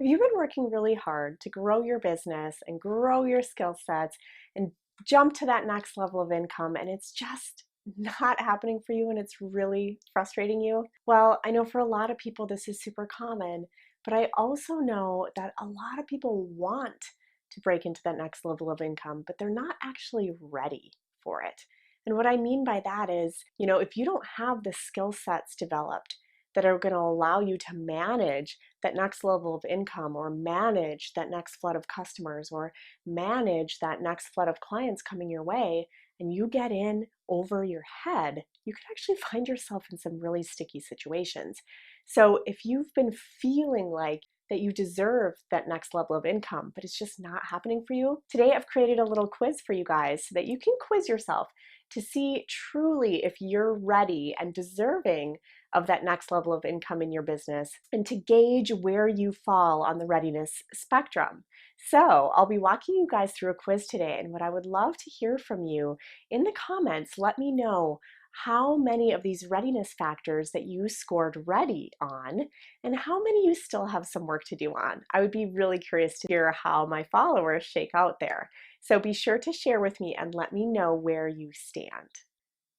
Have you been working really hard to grow your business and grow your skill sets and jump to that next level of income and it's just not happening for you and it's really frustrating you? Well, I know for a lot of people this is super common, but I also know that a lot of people want to break into that next level of income, but they're not actually ready for it. And what I mean by that is, if you don't have the skill sets developed that are going to allow you to manage that next level of income or manage that next flood of customers or manage that next flood of clients coming your way, and you get in over your head, you can actually find yourself in some really sticky situations. So if you've been feeling like that you deserve that next level of income, but it's just not happening for you, today I've created a little quiz for you guys so that you can quiz yourself to see truly if you're ready and deserving of that next level of income in your business and to gauge where you fall on the readiness spectrum. So I'll be walking you guys through a quiz today, and what I would love to hear from you in the comments, let me know how many of these readiness factors that you scored ready on and how many you still have some work to do on. I would be really curious to hear how my followers shake out there. So be sure to share with me and let me know where you stand.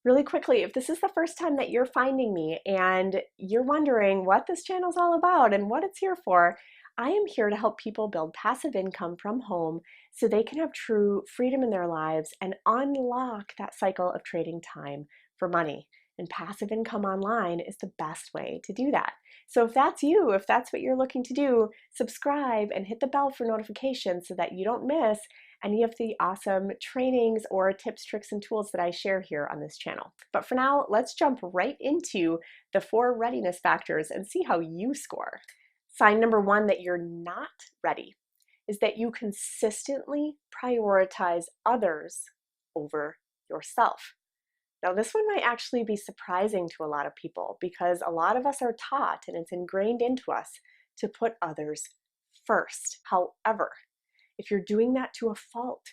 Really quickly, if this is the first time that you're finding me and you're wondering what this channel is all about and what it's here for, I am here to help people build passive income from home so they can have true freedom in their lives and unlock that cycle of trading time for money. And passive income online is the best way to do that. So if that's you, if that's what you're looking to do, subscribe and hit the bell for notifications so that you don't miss any of the awesome trainings or tips, tricks, and tools that I share here on this channel. But for now, let's jump right into the 4 readiness factors and see how you score. Sign number 1 that you're not ready is that you consistently prioritize others over yourself. Now, this one might actually be surprising to a lot of people because a lot of us are taught, and it's ingrained into us, to put others first. However, if you're doing that to a fault,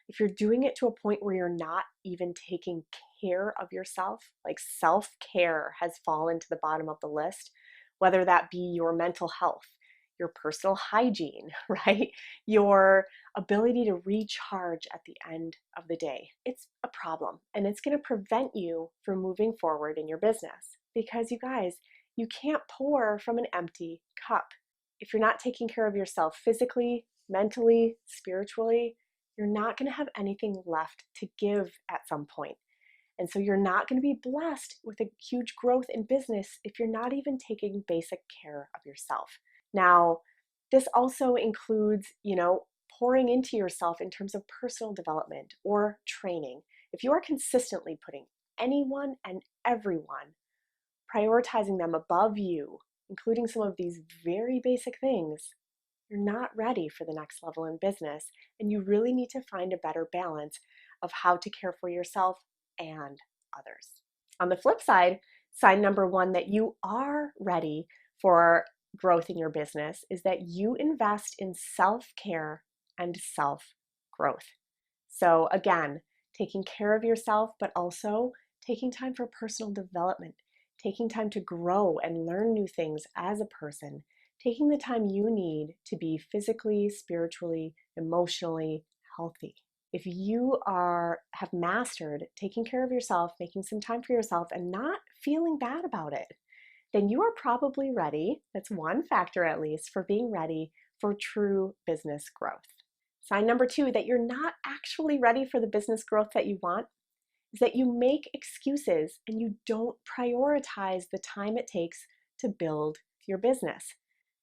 if you're doing it to a point where you're not even taking care of yourself, like self-care has fallen to the bottom of the list, whether that be your mental health, your personal hygiene, right? Your ability to recharge at the end of the day. It's a problem, and it's going to prevent you from moving forward in your business because you guys, you can't pour from an empty cup. If you're not taking care of yourself physically, mentally, spiritually, you're not going to have anything left to give at some point. And so you're not going to be blessed with a huge growth in business if you're not even taking basic care of yourself. Now, this also includes, pouring into yourself in terms of personal development or training. If you are consistently putting anyone and everyone, prioritizing them above you, including some of these very basic things, you're not ready for the next level in business, and you really need to find a better balance of how to care for yourself and others. On the flip side, sign number 1 that you are ready for growth in your business is that you invest in self-care and self-growth. So again, taking care of yourself, but also taking time for personal development, taking time to grow and learn new things as a person, taking the time you need to be physically, spiritually, emotionally healthy. If you have mastered taking care of yourself, making some time for yourself, and not feeling bad about it, then you are probably ready. That's one factor, at least, for being ready for true business growth. Sign number 2 that you're not actually ready for the business growth that you want is that you make excuses and you don't prioritize the time it takes to build your business.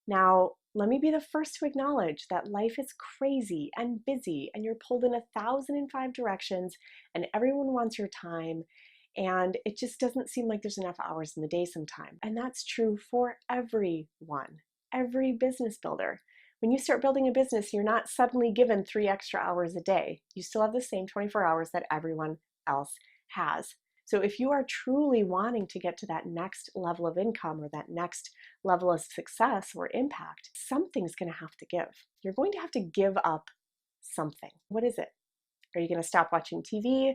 Now, let me be the first to acknowledge that life is crazy and busy and you're pulled in 1,005 directions and everyone wants your time and it just doesn't seem like there's enough hours in the day sometimes. And that's true for everyone, every business builder. When you start building a business, you're not suddenly given 3 extra hours a day. You still have the same 24 hours that everyone else has. So if you are truly wanting to get to that next level of income or that next level of success or impact, something's going to have to give. You're going to have to give up something. What is it? Are you going to stop watching TV?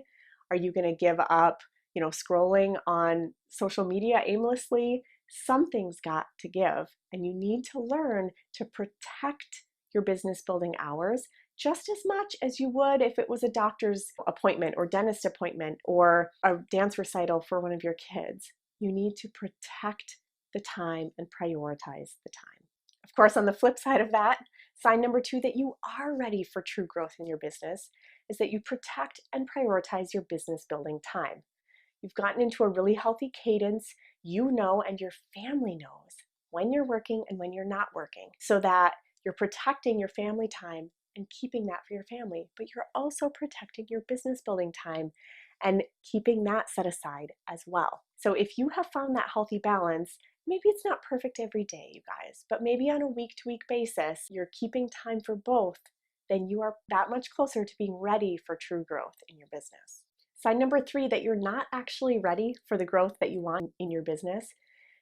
Are you going to give up, scrolling on social media aimlessly? Something's got to give, and you need to learn to protect your business building hours just as much as you would if it was a doctor's appointment or dentist appointment or a dance recital for one of your kids. You need to protect the time and prioritize the time. Of course, on the flip side of that, sign number 2 that you are ready for true growth in your business is that you protect and prioritize your business building time. You've gotten into a really healthy cadence. You know, and your family knows when you're working and when you're not working, so that you're protecting your family time and keeping that for your family, but you're also protecting your business building time and keeping that set aside as well. So if you have found that healthy balance, maybe it's not perfect every day, you guys, but maybe on a week-to-week basis, you're keeping time for both, then you are that much closer to being ready for true growth in your business. Sign number 3 that you're not actually ready for the growth that you want in your business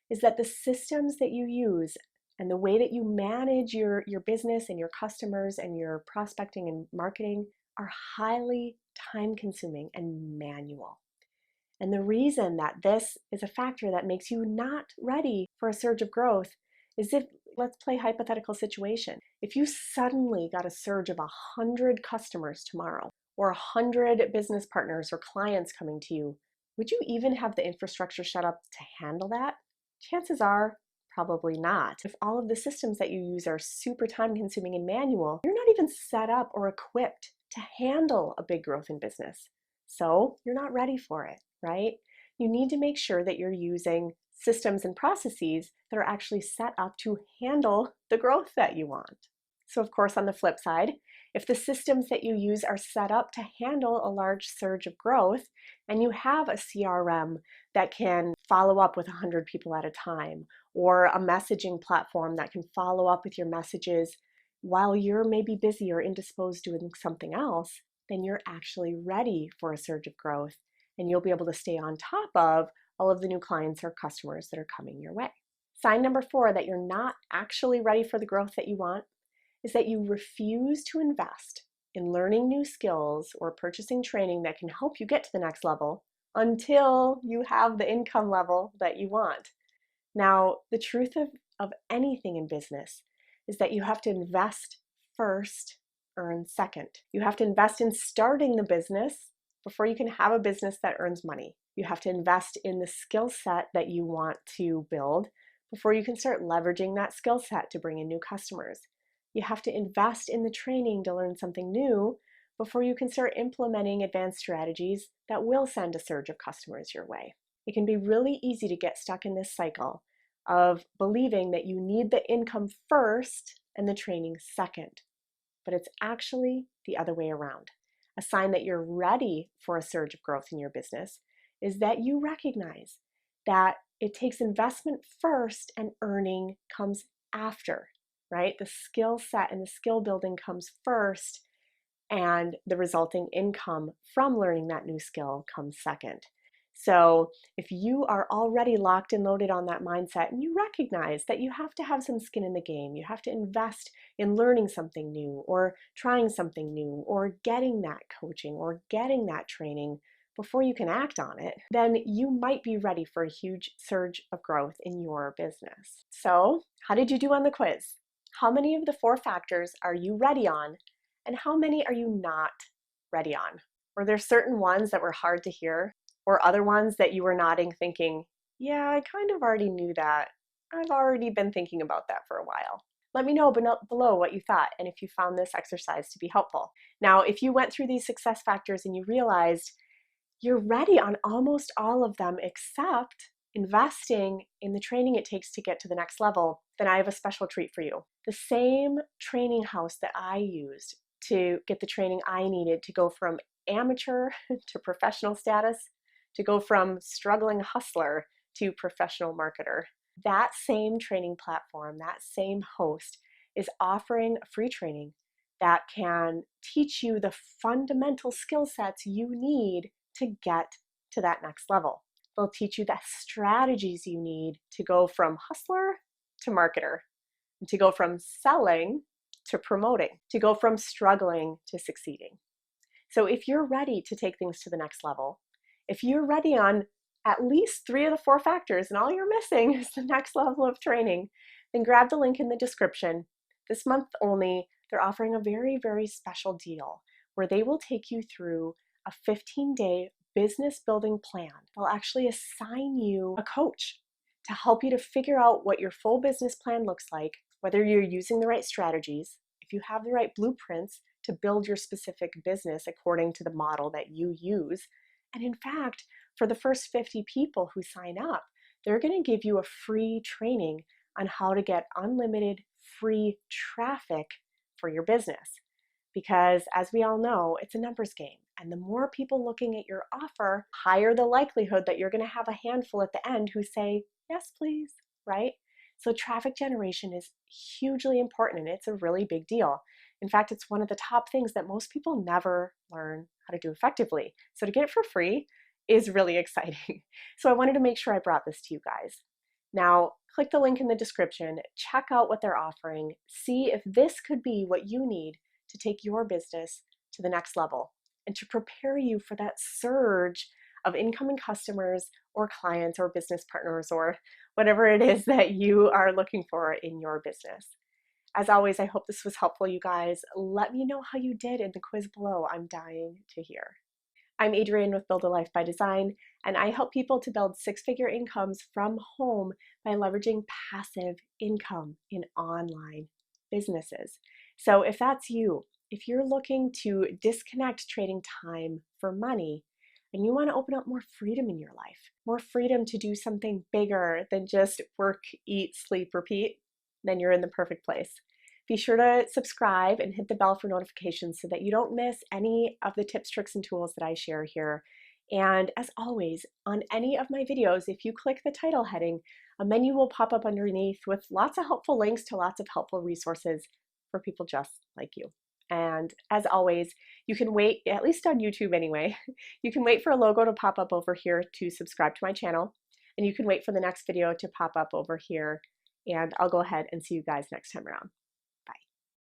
is that the systems that you use and the way that you manage your business and your customers and your prospecting and marketing are highly time consuming and manual. And the reason that this is a factor that makes you not ready for a surge of growth is if, let's play hypothetical situation. If you suddenly got a surge of 100 customers tomorrow, or 100 business partners or clients coming to you, would you even have the infrastructure set up to handle that? Chances are probably not. If all of the systems that you use are super time consuming and manual, you're not even set up or equipped to handle a big growth in business. So you're not ready for it, right? You need to make sure that you're using systems and processes that are actually set up to handle the growth that you want. So of course, on the flip side, if the systems that you use are set up to handle a large surge of growth, and you have a CRM that can follow up with 100 people at a time, or a messaging platform that can follow up with your messages while you're maybe busy or indisposed doing something else, then you're actually ready for a surge of growth, and you'll be able to stay on top of all of the new clients or customers that are coming your way. Sign number 4 that you're not actually ready for the growth that you want is that you refuse to invest in learning new skills or purchasing training that can help you get to the next level until you have the income level that you want. Now, the truth of anything in business is that you have to invest first, earn second. You have to invest in starting the business before you can have a business that earns money. You have to invest in the skill set that you want to build before you can start leveraging that skill set to bring in new customers. You have to invest in the training to learn something new before you can start implementing advanced strategies that will send a surge of customers your way. It can be really easy to get stuck in this cycle of believing that you need the income first and the training second, but it's actually the other way around. A sign that you're ready for a surge of growth in your business is that you recognize that it takes investment first and earning comes after. Right? The skill set and the skill building comes first, and the resulting income from learning that new skill comes second. So if you are already locked and loaded on that mindset and you recognize that you have to have some skin in the game, you have to invest in learning something new or trying something new or getting that coaching or getting that training before you can act on it, then you might be ready for a huge surge of growth in your business. So how did you do on the quiz? How many of the 4 factors are you ready on, and how many are you not ready on? Were there certain ones that were hard to hear, or other ones that you were nodding thinking, yeah, I kind of already knew that. I've already been thinking about that for a while. Let me know below what you thought and if you found this exercise to be helpful. Now, if you went through these success factors and you realized you're ready on almost all of them except investing in the training it takes to get to the next level, then I have a special treat for you. The same training house that I used to get the training I needed to go from amateur to professional status, to go from struggling hustler to professional marketer, that same training platform, that same host is offering a free training that can teach you the fundamental skill sets you need to get to that next level. They'll teach you the strategies you need to go from hustler to marketer, to go from selling to promoting, to go from struggling to succeeding. So if you're ready to take things to the next level, if you're ready on at least 3 of the 4 factors and all you're missing is the next level of training, then grab the link in the description. This month only, they're offering a very, very special deal where they will take you through a 15-day business building plan. They'll actually assign you a coach to help you to figure out what your full business plan looks like, whether you're using the right strategies, if you have the right blueprints to build your specific business according to the model that you use. And in fact, for the first 50 people who sign up, they're going to give you a free training on how to get unlimited free traffic for your business. Because as we all know, it's a numbers game. And the more people looking at your offer, higher the likelihood that you're going to have a handful at the end who say, yes, please, right? So traffic generation is hugely important and it's a really big deal. In fact, it's one of the top things that most people never learn how to do effectively. So to get it for free is really exciting. So I wanted to make sure I brought this to you guys. Now, click the link in the description, check out what they're offering, see if this could be what you need to take your business to the next level and to prepare you for that surge of incoming customers or clients or business partners or whatever it is that you are looking for in your business. As always, I hope this was helpful, you guys. Let me know how you did in the quiz below. I'm dying to hear. I'm Adrienne with Build a Life by Design, and I help people to build six-figure incomes from home by leveraging passive income in online businesses. So if that's you, if you're looking to disconnect trading time for money, and you want to open up more freedom in your life, more freedom to do something bigger than just work, eat, sleep, repeat, then you're in the perfect place. Be sure to subscribe and hit the bell for notifications so that you don't miss any of the tips, tricks, and tools that I share here. And as always, on any of my videos, if you click the title heading, a menu will pop up underneath with lots of helpful links to lots of helpful resources for people just like you. And as always, you can wait, at least on YouTube anyway, you can wait for a logo to pop up over here to subscribe to my channel. And you can wait for the next video to pop up over here. And I'll go ahead and see you guys next time around.